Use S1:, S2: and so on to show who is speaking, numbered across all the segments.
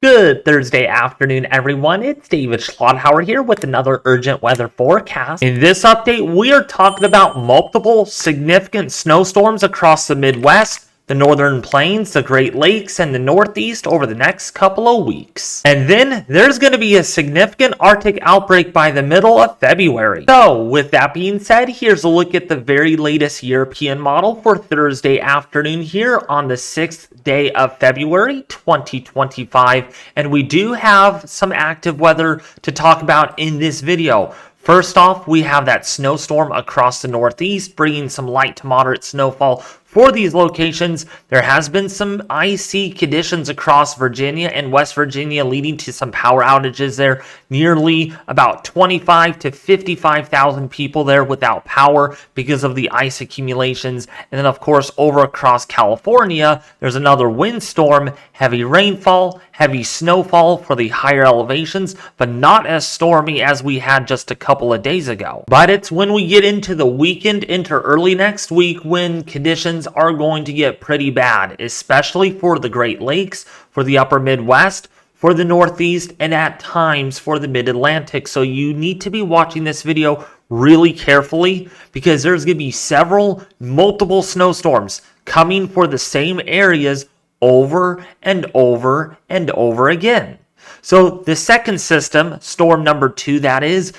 S1: Good Thursday afternoon, everyone. It's David Schlotthauer here with another urgent weather forecast. In this update, we are talking about multiple significant snowstorms across the Midwest, the Northern Plains, the Great Lakes, and the Northeast over the next couple of weeks. And then there's going to be a significant Arctic outbreak by the middle of February. So, with that being said, here's a look at the very latest European model for Thursday afternoon here on the 6th day of February 2025. And we do have some active weather to talk about in this video. First off, we have that snowstorm across the Northeast, bringing some light to moderate snowfall for these locations. There has been some icy conditions across Virginia and West Virginia, leading to some power outages there. Nearly about 25 to 55,000 people there without power because of the ice accumulations. And then, of course, over across California, there's another windstorm, heavy rainfall, heavy snowfall for the higher elevations, but not as stormy as we had just a couple of days ago. But it's when we get into the weekend, into early next week, when conditions are going to get pretty bad, especially for the Great Lakes, for the upper Midwest, for the Northeast, and at times for the Mid-Atlantic. So you need to be watching this video really carefully because there's going to be multiple snowstorms coming for the same areas over and over and over again. So the second system, storm number 2 that is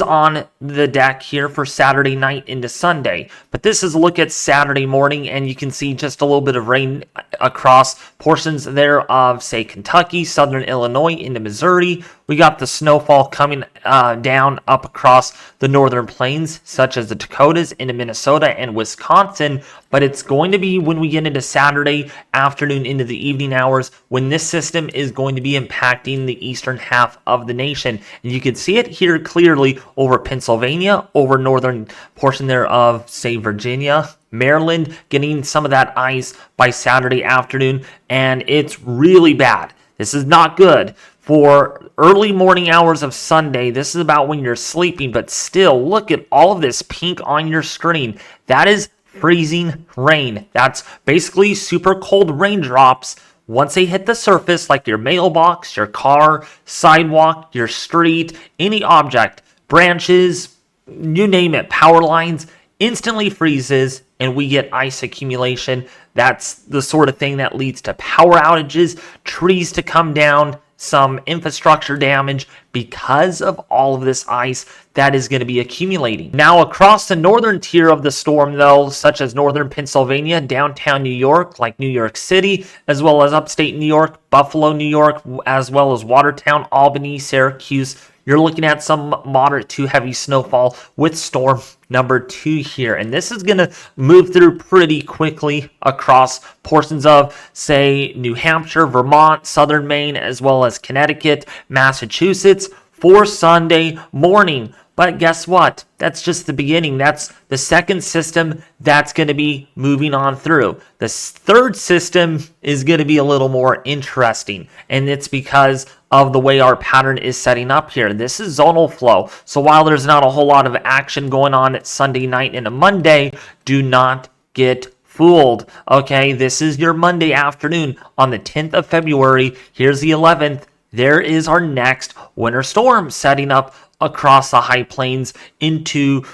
S1: on the deck here for Saturday night into Sunday. But this is a look at Saturday morning, and you can see just a little bit of rain across portions there of, say, Kentucky, southern Illinois into Missouri. We got the snowfall coming down up across the northern plains, such as the Dakotas into Minnesota and Wisconsin. But it's going to be when we get into Saturday afternoon into the evening hours when this system is going to be impacting the eastern half of the nation. And you can see it here clearly over Pennsylvania, over northern portion there of, say, Virginia, Maryland, getting some of that ice by Saturday afternoon. And it's really bad. This is not good for early morning hours of Sunday. This is about when you're sleeping, but still, look at all of this pink on your screen. That is freezing rain. That's basically super cold raindrops. Once they hit the surface, like your mailbox, your car, sidewalk, your street, any object, branches, you name it, power lines, instantly freezes and we get ice accumulation. That's the sort of thing that leads to power outages, trees to come down, some infrastructure damage because of all of this ice that is going to be accumulating. Now, across the northern tier of the storm, though, such as northern Pennsylvania, downtown New York, like New York City, as well as upstate New York, Buffalo, New York, as well as Watertown, Albany, Syracuse, you're looking at some moderate to heavy snowfall with storm number 2 here. And this is going to move through pretty quickly across portions of, say, New Hampshire, Vermont, southern Maine, as well as Connecticut, Massachusetts for Sunday morning. But guess what? That's just the beginning. That's the second system that's going to be moving on through. The third system is going to be a little more interesting, and it's because of the way our pattern is setting up here. This is zonal flow. So while there's not a whole lot of action going on at Sunday night and a Monday, do not get fooled. Okay, this is your Monday afternoon on the 10th of February. Here's the 11th. There is our next winter storm setting up across the high plains into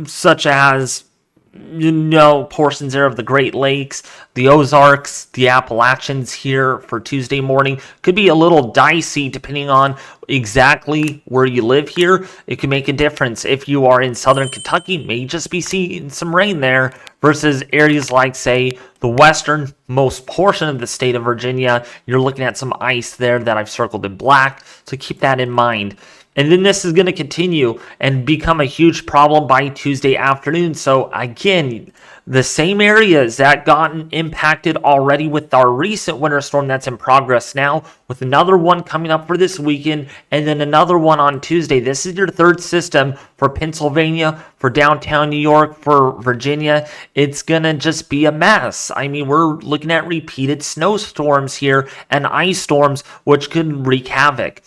S1: such as, portions there of the Great Lakes, the Ozarks, the Appalachians here for Tuesday morning. Could be a little dicey depending on exactly where you live here. It could make a difference. If you are in southern Kentucky, may just be seeing some rain there versus areas like, say, the westernmost portion of the state of Virginia. You're looking at some ice there that I've circled in black, so keep that in mind. And then this is going to continue and become a huge problem by Tuesday afternoon. So again, the same areas that gotten impacted already with our recent winter storm that's in progress now, with another one coming up for this weekend, and then another one on Tuesday. This is your third system for Pennsylvania, for downtown New York, for Virginia. It's going to just be a mess. I mean, we're looking at repeated snowstorms here and ice storms, which could wreak havoc.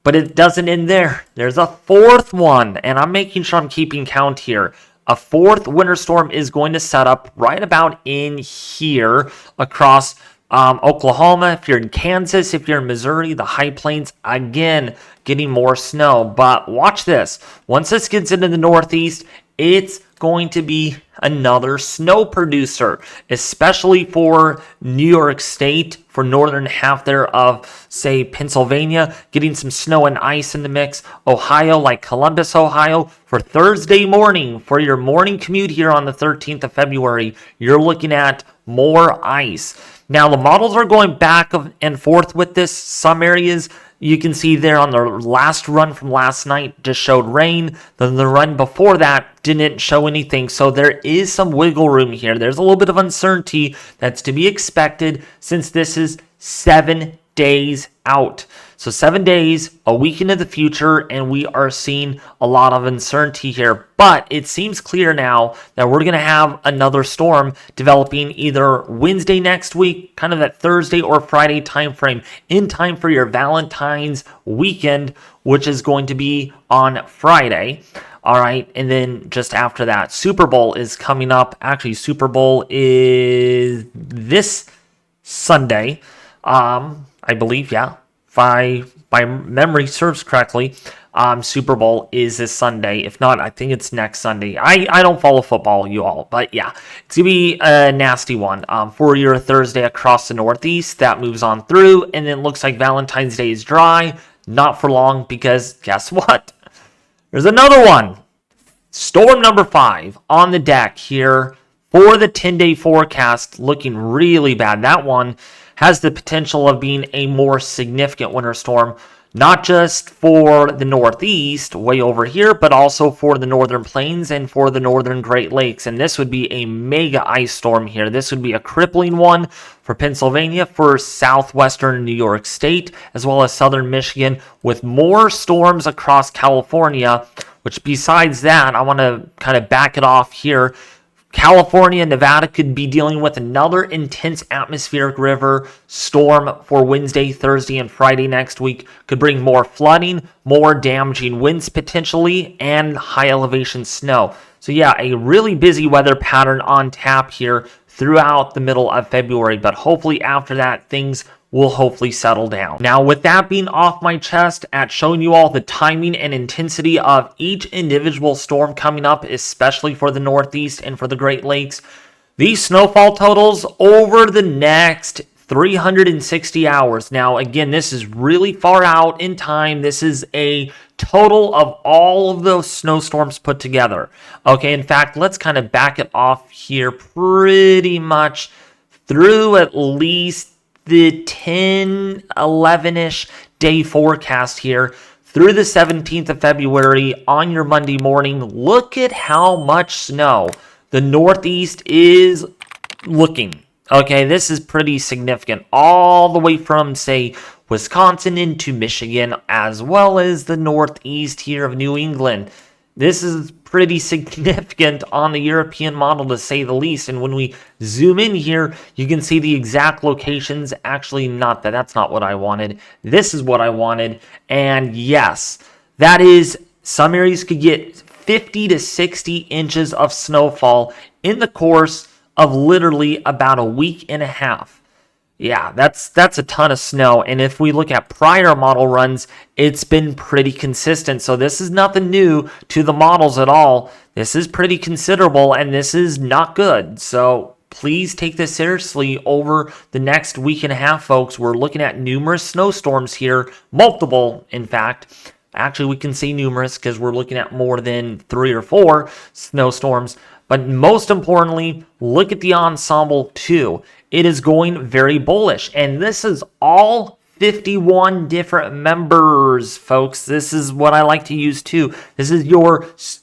S1: But it doesn't end there. There's a fourth one, and I'm making sure I'm keeping count here. A fourth winter storm is going to set up right about in here across Oklahoma, if you're in Kansas, if you're in Missouri, the high plains, again, getting more snow. But watch this. Once this gets into the Northeast, it's going to be another snow producer, especially for New York State, for northern half there of, say, Pennsylvania, getting some snow and ice in the mix. Ohio, like Columbus, Ohio, for Thursday morning, for your morning commute here on the 13th of February, you're looking at more ice. Now, the models are going back and forth with this. Some areas you can see there on the last run from last night just showed rain. Then the run before that didn't show anything. So there is some wiggle room here. There's a little bit of uncertainty that's to be expected since this is 7 days out. So 7 days, a week into the future, and we are seeing a lot of uncertainty here. But it seems clear now that we're going to have another storm developing either Wednesday next week, kind of that Thursday or Friday time frame, in time for your Valentine's weekend, which is going to be on Friday. All right, and then just after that, Super Bowl is coming up. Actually, Super Bowl is this Sunday. I believe, yeah, if my memory serves correctly, Super Bowl is this Sunday. If not, I think it's next Sunday. I don't follow football, you all, but yeah, it's gonna be a nasty one for your Thursday across the Northeast. That moves on through, and then looks like Valentine's Day is dry. Not for long, because guess what? There's another one. Storm number 5 on the deck here for the 10-day forecast, looking really bad. That one has the potential of being a more significant winter storm, not just for the Northeast, way over here, but also for the Northern Plains and for the Northern Great Lakes. And this would be a mega ice storm here. This would be a crippling one for Pennsylvania, for southwestern New York State, as well as southern Michigan, with more storms across California, which besides that, I want to kind of back it off here. California, Nevada could be dealing with another intense atmospheric river storm for Wednesday, Thursday, and Friday next week. Could bring more flooding, more damaging winds potentially, and high elevation snow. So yeah, a really busy weather pattern on tap here throughout the middle of February. But hopefully after that, things will hopefully settle down. Now, with that being off my chest at showing you all the timing and intensity of each individual storm coming up, especially for the Northeast and for the Great Lakes, these snowfall totals over the next 360 hours. Now, again, this is really far out in time. This is a total of all of those snowstorms put together. Okay, in fact, let's kind of back it off here pretty much through at least the 10, 11-ish day forecast here through the 17th of February on your Monday morning. Look at how much snow the Northeast is looking. Okay, this is pretty significant. All the way from, say, Wisconsin into Michigan, as well as the Northeast here of New England. This is pretty significant on the European model, to say the least. And when we zoom in here, you can see the exact locations. Actually, not that. That's not what I wanted. This is what I wanted. And yes, that is, some areas could get 50 to 60 inches of snowfall in the course of literally about a week and a half. Yeah, that's a ton of snow. And if we look at prior model runs, it's been pretty consistent. So this is nothing new to the models at all. This is pretty considerable, and this is not good. So please take this seriously over the next week and a half, folks. We're looking at numerous snowstorms here, multiple, in fact. Actually, we can say numerous because we're looking at more than 3 or 4 snowstorms. But most importantly, look at the ensemble too. It is going very bullish. And this is all 51 different members, folks. This is what I like to use too. This is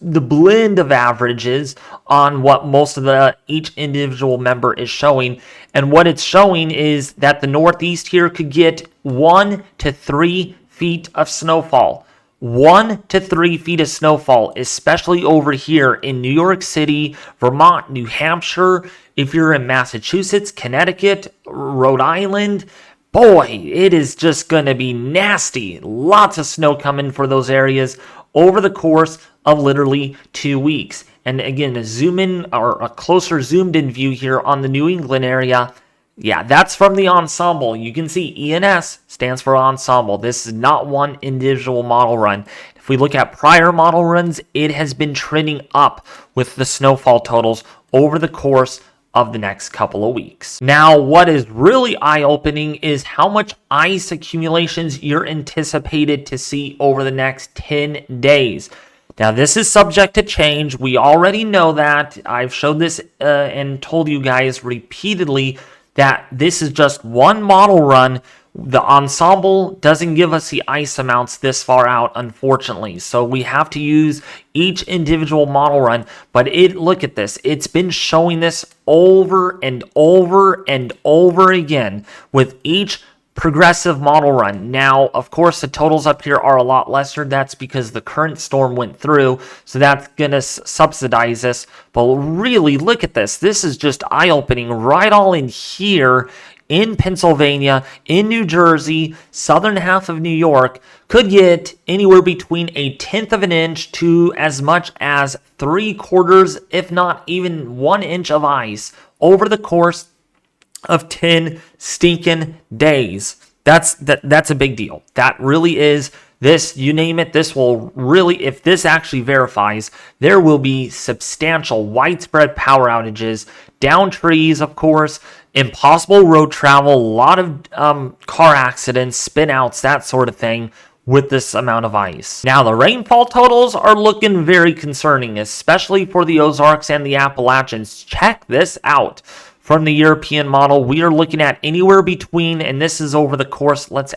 S1: the blend of averages on what most of each individual member is showing. And what it's showing is that the Northeast here could get 1 to 3 feet of snowfall. 1 to 3 feet of snowfall, especially over here in New York City, Vermont, New Hampshire. If you're in Massachusetts, Connecticut, Rhode Island, boy, it is just going to be nasty. Lots of snow coming for those areas over the course of literally 2 weeks. And again, a zoom in or a closer zoomed in view here on the New England area. Yeah, that's from the ensemble. You can see ENS stands for ensemble. This is not one individual model run. If we look at prior model runs, it has been trending up with the snowfall totals over the course of the next couple of weeks. Now, what is really eye-opening is how much ice accumulations you're anticipated to see over the next 10 days. Now, this is subject to change. We already know that. I've showed this and told you guys repeatedly that this is just one model run. The ensemble doesn't give us the ice amounts this far out, unfortunately. So we have to use each individual model run. But look at this. It's been showing this over and over and over again with each progressive model run. Now, of course, the totals up here are a lot lesser. That's because the current storm went through, so that's going to subsidize this. But really, look at this. This is just eye-opening right all in here in Pennsylvania, in New Jersey, southern half of New York, could get anywhere between 1/10 of an inch to as much as 3/4, if not even 1 inch of ice over the course of 10 stinking days. That's a big deal. That really is. This, you name it, this will really, if this actually verifies, there will be substantial widespread power outages, down trees, of course, impossible road travel, a lot of car accidents, spin outs, that sort of thing with this amount of ice. Now, the rainfall totals are looking very concerning, especially for the Ozarks and the Appalachians. Check this out. From the European model, we are looking at anywhere between, and this is over the course, let's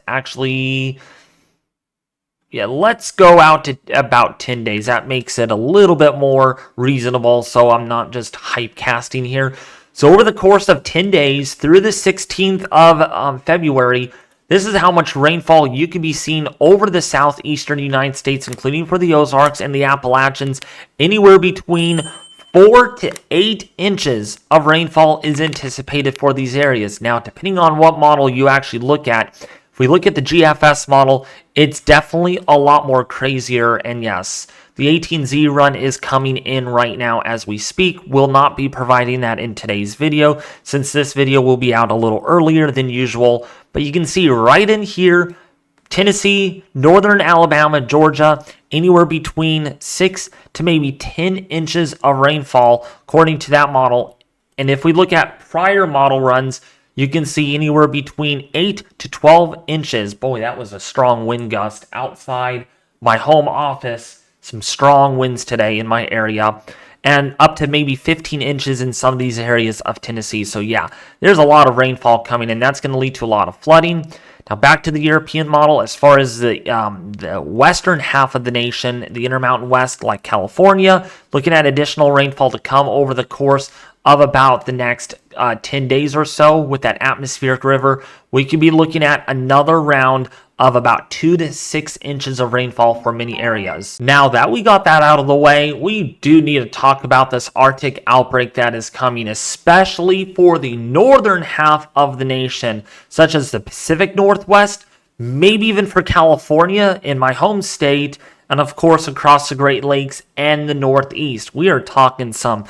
S1: go out to about 10 days. That makes it a little bit more reasonable, so I'm not just hype casting here. So over the course of 10 days through the 16th of February, this is how much rainfall you can be seeing over the southeastern United States, including for the Ozarks and the Appalachians. Anywhere between 4 to 8 inches of rainfall is anticipated for these areas. Now, depending on what model you actually look at, if we look at the GFS model, it's definitely a lot more crazier. And yes, the 18Z run is coming in right now as we speak. We'll not be providing that in today's video, since this video will be out a little earlier than usual. But you can see right in here, Tennessee, northern Alabama, Georgia, anywhere between 6 to maybe 10 inches of rainfall, according to that model. And if we look at prior model runs, you can see anywhere between 8 to 12 inches. Boy, that was a strong wind gust outside my home office. Some strong winds today in my area. And up to maybe 15 inches in some of these areas of Tennessee. So yeah, there's a lot of rainfall coming, and that's going to lead to a lot of flooding. Now back to the European model, as far as the western half of the nation, the Intermountain West, like California, looking at additional rainfall to come over the course of about the next 10 days or so with that atmospheric river. We could be looking at another round of about 2 to 6 inches of rainfall for many areas. Now that we got that out of the way, we do need to talk about this Arctic outbreak that is coming, especially for the northern half of the nation, such as the Pacific Northwest, maybe even for California in my home state, and of course across the Great Lakes and the Northeast. We are talking some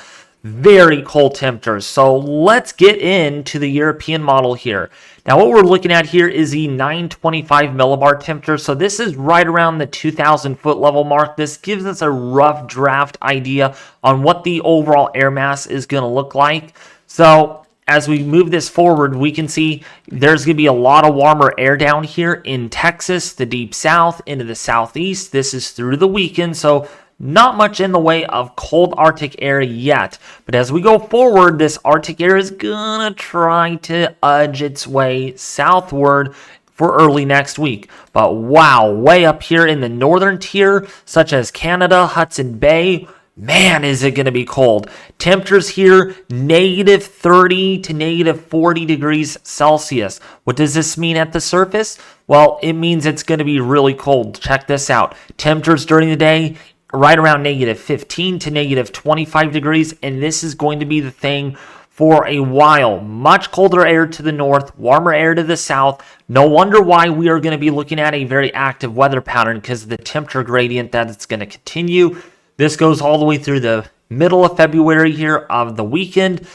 S1: very cold temperatures. So let's get into the European model here. Now what we're looking at here is the 925 millibar temperature. So this is right around the 2,000 foot level mark. This gives us a rough draft idea on what the overall air mass is going to look like. So as we move this forward, we can see there's going to be a lot of warmer air down here in Texas, the deep south, into the southeast. This is through the weekend, so not much in the way of cold Arctic air yet. But as we go forward, this Arctic air is going to try to edge its way southward for early next week. But wow, way up here in the northern tier, such as Canada, Hudson Bay, man, is it going to be cold. Temperatures here, -30 to -40 degrees Celsius. What does this mean at the surface? Well, it means it's going to be really cold. Check this out. Temperatures during the day, right around -15 to -25 degrees, and this is going to be the thing for a while. Much colder air to the north, warmer air to the south. No wonder why we are going to be looking at a very active weather pattern, because of the temperature gradient that it's going to continue. This goes all the way through the middle of February here of the weekend.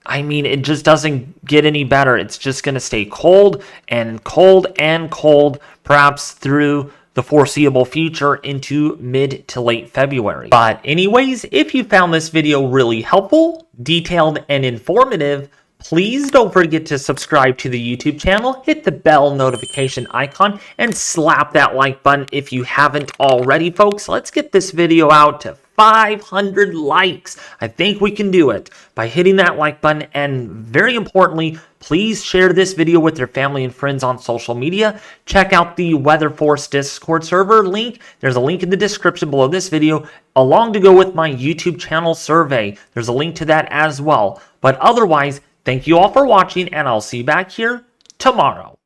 S1: I mean, it just doesn't get any better. It's just going to stay cold and cold and cold, perhaps through the foreseeable future into mid to late February. But anyways, if you found this video really helpful, detailed, and informative, please don't forget to subscribe to the YouTube channel, hit the bell notification icon, and slap that like button if you haven't already, folks. Let's get this video out to 500 likes. I think we can do it by hitting that like button, and very importantly, please share this video with your family and friends on social media. Check out the Weather Force Discord server link. There's a link in the description below this video, along to go with my YouTube channel survey. There's a link to that as well. But otherwise, thank you all for watching, and I'll see you back here tomorrow.